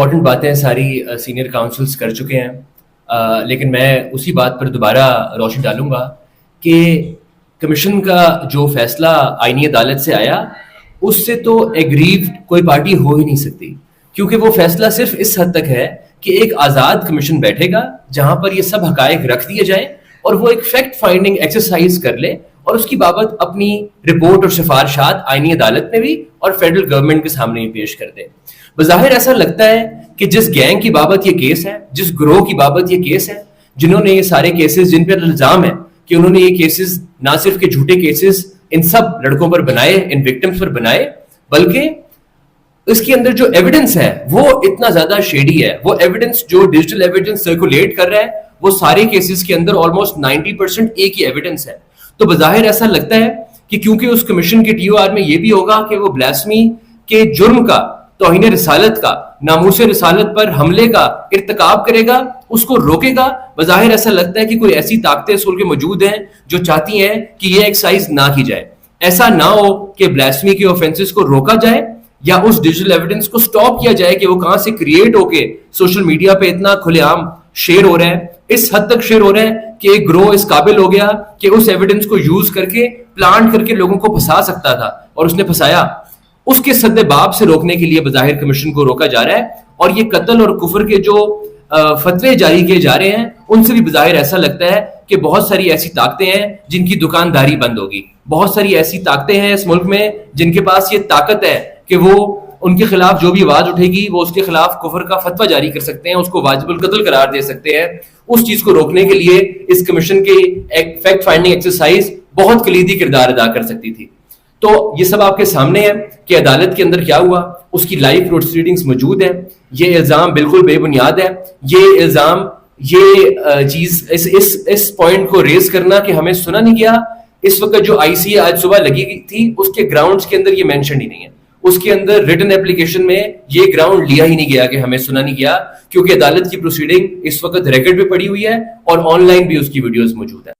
Important باتیں ساری senior councils کر چکے ہیں، لیکن میں اسی بات پر دوبارہ روشنی ڈالوں گا کہ کمیشن کا جو فیصلہ آئینی عدالت سے آیا اس سے تو ایگریوڈ کوئی پارٹی ہو ہی نہیں سکتی، کیونکہ وہ فیصلہ صرف اس حد تک ہے کہ ایک آزاد کمیشن بیٹھے گا جہاں پر یہ سب حقائق رکھ دیے جائیں اور وہ ایک فیکٹ فائنڈنگ ایکسرسائز کر لے اور اس کی بابت اپنی رپورٹ اور سفارشات آئینی عدالت میں بھی اور فیڈرل گورنمنٹ کے سامنے بھی پیش کر دے۔ بظاہر ایسا لگتا ہے کہ جس گینگ کی بابت یہ کیس ہے، جس گروہ کی بابت یہ کیس ہے، جنہوں نے یہ سارے کیسز، جن پر الزام ہے کہ انہوں نے یہ کیسز نہ صرف کہ جھوٹے کیسز ان سب لڑکوں پر بنائے، ان وکٹمز پر بنائے، بلکہ اس کے اندر جو ایویڈنس ہے وہ اتنا زیادہ شیڈی ہے۔ وہ ایویڈنس جو ڈیجیٹل ایویڈنس سرکولیٹ کر رہا ہے وہ سارے کیسز کے اندر آلموسٹ 90% ایک ہی ایویڈنس ہے۔ تو بظاہر ایسا لگتا ہے کہ کیونکہ اس کمیشن کے ٹی او آر میں یہ بھی ہوگا کہ وہ بلاسمی کے جرم کا، توہین رسالت کا، ناموس رسالت پر حملے کا ارتکاب کرے گا، اس کو روکے گا۔ بظاہر ایسا لگتا ہے کہ کوئی ایسی طاقتیں اصول کے موجود ہیں جو چاہتی ہیں کہ یہ ایکسرسائز نہ کی جائے، ایسا نہ ہو کہ بلاسمی کے آفینسز کو روکا جائے یا اس ڈیجیٹل ایویڈنس کو سٹاپ کیا جائے کہ وہ کہاں سے کریٹ ہو کے سوشل میڈیا پہ اتنا کھلے عام شیئر ہو رہا ہے، اس حد تک شیئر ہو رہا ہے کہ ایک گروہ اس قابل ہو گیا کہ اس ایویڈنس کو یوز کر کے پلانٹ کر کے لوگوں کو پھنسا سکتا تھا، اور اس نے پھنسایا۔ اس کے سد باب سے روکنے کے لیے بظاہر کمیشن کو روکا جا رہا ہے، اور یہ قتل اور کفر کے جو فتوے جاری کیے جا رہے ہیں ان سے بھی بظاہر ایسا لگتا ہے کہ بہت ساری ایسی طاقتیں ہیں جن کی دکانداری بند ہوگی، بہت ساری ایسی طاقتیں ہیں اس ملک میں جن کے پاس یہ طاقت ہے کہ وہ ان کے خلاف جو بھی آواز اٹھے گی وہ اس کے خلاف کفر کا فتویٰ جاری کر سکتے ہیں، اس کو واجب القتل قرار دے سکتے ہیں۔ اس چیز کو روکنے کے لیے اس کمیشن کی ایک فیکٹ فائنڈنگ ایکسرسائز بہت کلیدی کردار ادا کر سکتی تھی۔ تو یہ سب آپ کے سامنے ہے کہ عدالت کے اندر کیا ہوا، اس کی لائیو پروسیڈنگز موجود ہیں۔ یہ الزام بالکل بے بنیاد ہے، یہ الزام، یہ چیز اس پوائنٹ کو ریز کرنا کہ ہمیں سنا نہیں گیا، اس وقت جو آئی سی آج صبح لگی تھی اس کے گراؤنڈز کے اندر یہ مینشن ہی نہیں ہے، اس کے اندر ریٹن اپلیکیشن میں یہ گراؤنڈ لیا ہی نہیں گیا کہ ہمیں سنا نہیں گیا، کیونکہ عدالت کی پروسیڈنگ اس وقت ریکارڈ پہ پڑی ہوئی ہے اور آن لائن بھی اس کی ویڈیوز موجود ہیں۔